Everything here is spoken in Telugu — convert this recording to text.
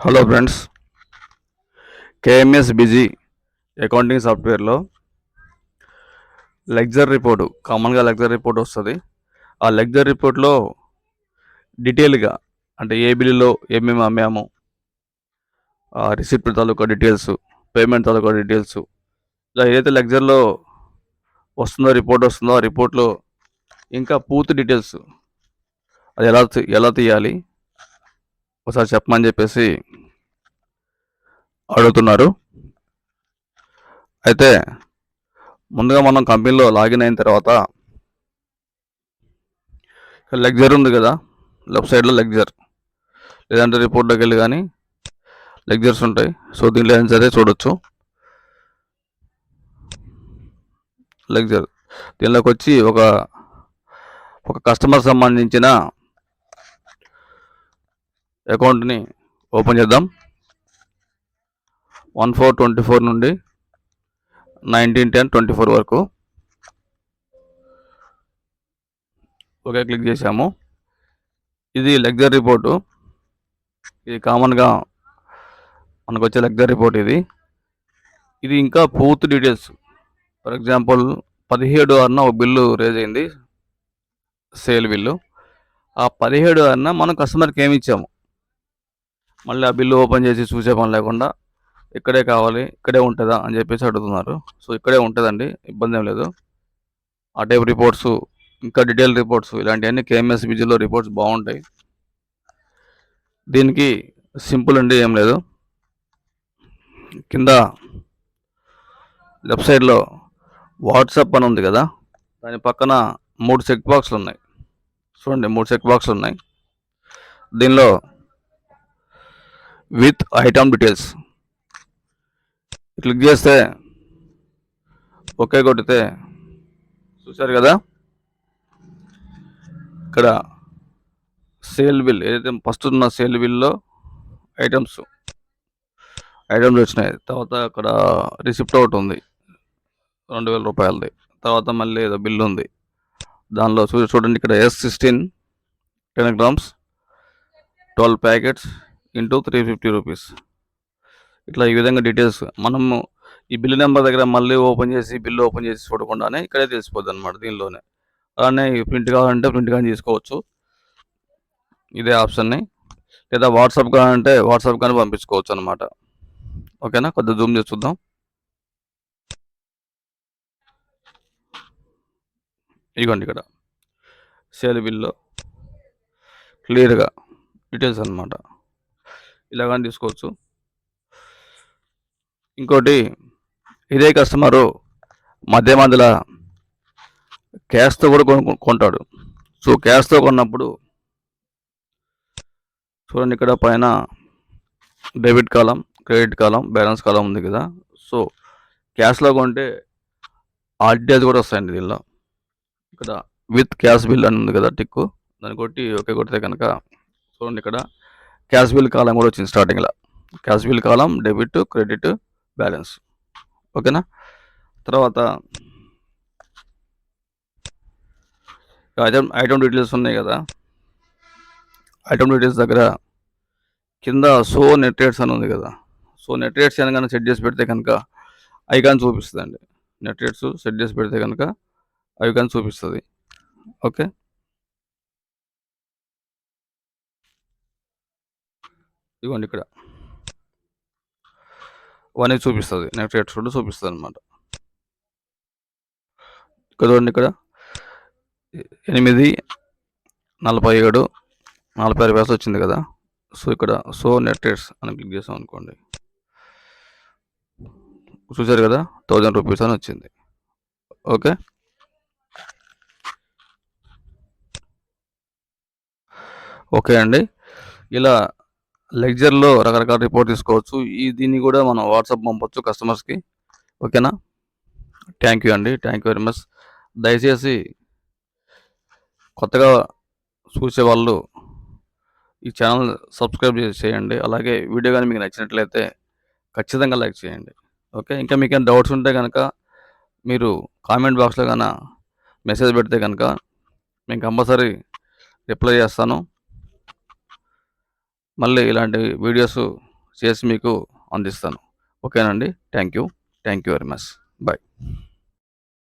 Hello friends, KMS BUSY accounting సాఫ్ట్వేర్లో లెక్చర్ రిపోర్టు కామన్గా లెక్చర్ రిపోర్ట్ వస్తుంది. ఆ లెక్చర్ రిపోర్ట్లో డీటెయిల్గా అంటే ఏ బిల్లులో ఏమేమి అమ్మాము, రిసిప్ట్ తాలూకా డీటెయిల్స్, పేమెంట్ తాలూకా డీటెయిల్స్, ఇలా ఏదైతే లెక్చర్లో రిపోర్ట్ వస్తుందో ఆ రిపోర్ట్లో ఇంకా పూర్తి డీటెయిల్స్ అది ఎలా తీయాలి ఒకసారి చెప్పమని చెప్పేసి అడుగుతున్నారు. అయితే ముందుగా మనం కంపెనీలో లాగిన్ అయిన తర్వాత లెక్చర్ ఉంది కదా, లెఫ్ట్ సైడ్లో లెక్చర్, లేదంటే రిపోర్ట్లోకి వెళ్ళి కానీ లెక్చర్స్ ఉంటాయి. సో దీంట్లో ఏం సరే చూడొచ్చు. లెక్చర్ దీనిలోకి వచ్చి ఒక కస్టమర్ సంబంధించిన అకౌంట్ని ఓపెన్ చేద్దాం. 1/4/24 నుండి 19/10/24 వరకు ఓకే క్లిక్ చేసాము. ఇది లెక్చర్ రిపోర్టు. ఇది కామన్గా మనకు వచ్చే లెక్చర్ రిపోర్ట్. ఇది ఇంకా పూర్తి డీటెయిల్స్. ఫర్ ఎగ్జాంపుల్ 17/6 ఒక బిల్లు రేజ్ అయింది, సేల్ బిల్లు. ఆ 17/6 మనం కస్టమర్కి ఏమి ఇచ్చాము, మళ్ళీ ఆ బిల్లు ఓపెన్ చేసి చూసే పని లేకుండా ఇక్కడే కావాలి, ఇక్కడే ఉంటుందా అని చెప్పేసి అడుగుతున్నారు. సో ఇక్కడే ఉంటుందండి, ఇబ్బంది ఏం లేదు. ఆ టైప్ రిపోర్ట్స్, ఇంకా డీటెయిల్ రిపోర్ట్స్, ఇలాంటివన్నీ KMS BUSYలో రిపోర్ట్స్ బాగుంటాయి. దీనికి సింపుల్ అండి, ఏం లేదు. కింద లెఫ్ట్ సైడ్లో వాట్సాప్ అని ఉంది కదా, దాని పక్కన 3 చెక్ బాక్స్లు ఉన్నాయి. చూడండి, 3 చెక్ బాక్స్లు ఉన్నాయి. దీనిలో విత్ ఐటమ్ డీటెయిల్స్ క్లిక్ చేస్తే ఓకే కొడితే చూసారు కదా, ఇక్కడ సేల్ బిల్ ఏదైతే ఫస్ట్ ఉన్న సేల్ బిల్లో ఐటమ్స్ వచ్చినాయి. తర్వాత అక్కడ రిసిప్ట్ ఒకటి ఉంది 2,000 రూపాయలది. తర్వాత మళ్ళీ ఏదో బిల్లు ఉంది, దానిలో చూడండి ఇక్కడ S16 10 grams 12 packets into 350 rupees. ఇట్లా ఈ విధంగా డీటెయిల్స్ మనము ఈ బిల్లు నెంబర్ దగ్గర మళ్ళీ బిల్లు ఓపెన్ చేసి చూడకుండానే ఇక్కడే తెలిసిపోద్ది అనమాట, దీనిలోనే. అలానే ప్రింట్ కావాలంటే ప్రింట్ కానీ తీసుకోవచ్చు, ఇదే ఆప్షన్ని. లేదా వాట్సాప్ కావాలంటే వాట్సాప్ కానీ పంపించుకోవచ్చు అనమాట. ఓకేనా, కొద్దిగా జూమ్ చేసి చూద్దాం. ఇదిగోండి, ఇక్కడ సేల్ బిల్లో క్లియర్గా డీటెయిల్స్ అనమాట, ఇలా కానీ తీసుకోవచ్చు. ఇంకోటి, ఇదే కస్టమరు మధ్యలో క్యాష్తో కూడా కొంటాడు. సో క్యాష్తో కొన్నప్పుడు చూడండి, ఇక్కడ పైన డెబిట్ కాలం, క్రెడిట్ కాలం, బ్యాలెన్స్ కాలం ఉంది కదా. సో క్యాష్లో కొంటే ఆ డీటెయిల్స్ కూడా వస్తాయండి దీనిలో. ఇక్కడ విత్ క్యాష్ బిల్ అని ఉంది కదా, టిక్కు, దాన్ని కొట్టి ఓకే కొడితే కనుక చూడండి, ఇక్కడ క్యాష్ బిల్ కాలం కూడా వచ్చింది స్టార్టింగ్లో. క్యాష్ బిల్ కాలం, డెబిట్, క్రెడిట్, బ్యాలెన్స్. ఓకేనా. తర్వాత ఐటమ్ డీటెయిల్స్ ఉన్నాయి కదా, ఐటమ్ డీటెయిల్స్ దగ్గర కింద సో నెట్ రేట్స్ అని ఉంది కదా. సో నెట్ రేట్స్ కనుక సెట్ చేసి పెడితే కనుక ఐకాన్ చూపిస్తుందండి. నెట్ రేట్స్ సెట్ చేసి పెడితే కనుక ఐకాన్ చూపిస్తుంది. ఓకే, ఇదిగోండి, ఇక్కడ వన్ చూపిస్తుంది, నెట్ రేట్స్ కూడా చూపిస్తుంది అనమాట. ఇక్కడ చూడండి, ఇక్కడ 8:47 వచ్చింది కదా. సో ఇక్కడ సో నెట్ రేట్స్ అని క్లిక్ చేసాం అనుకోండి, చూసారు కదా, 1000 రూపీస్ అని వచ్చింది. ఓకే, ఓకే అండి. ఇలా లెక్చర్లో రకరకాల రిపోర్ట్ తీసుకోవచ్చు. దీన్ని కూడా మనం వాట్సాప్ పంపొచ్చు కస్టమర్స్కి. ఓకేనా. థ్యాంక్ యూ అండి, థ్యాంక్ యూ వెరీ మచ్. దయచేసి కొత్తగా చూసే వాళ్ళు ఈ ఛానల్ సబ్స్క్రైబ్ చేయండి. అలాగే వీడియో కానీ మీకు నచ్చినట్లయితే ఖచ్చితంగా లైక్ చేయండి. ఓకే, ఇంకా మీకు ఏమైనా డౌట్స్ ఉంటే కనుక మీరు కామెంట్ బాక్స్లో కనుక మెసేజ్ పెడితే కనుక నేను కంపల్సరీ రిప్లై చేస్తాను. మళ్ళీ ఇలాంటి వీడియోస్ చేసి మీకు అందిస్తాను. ఓకేనండి. Thank you very much. Bye.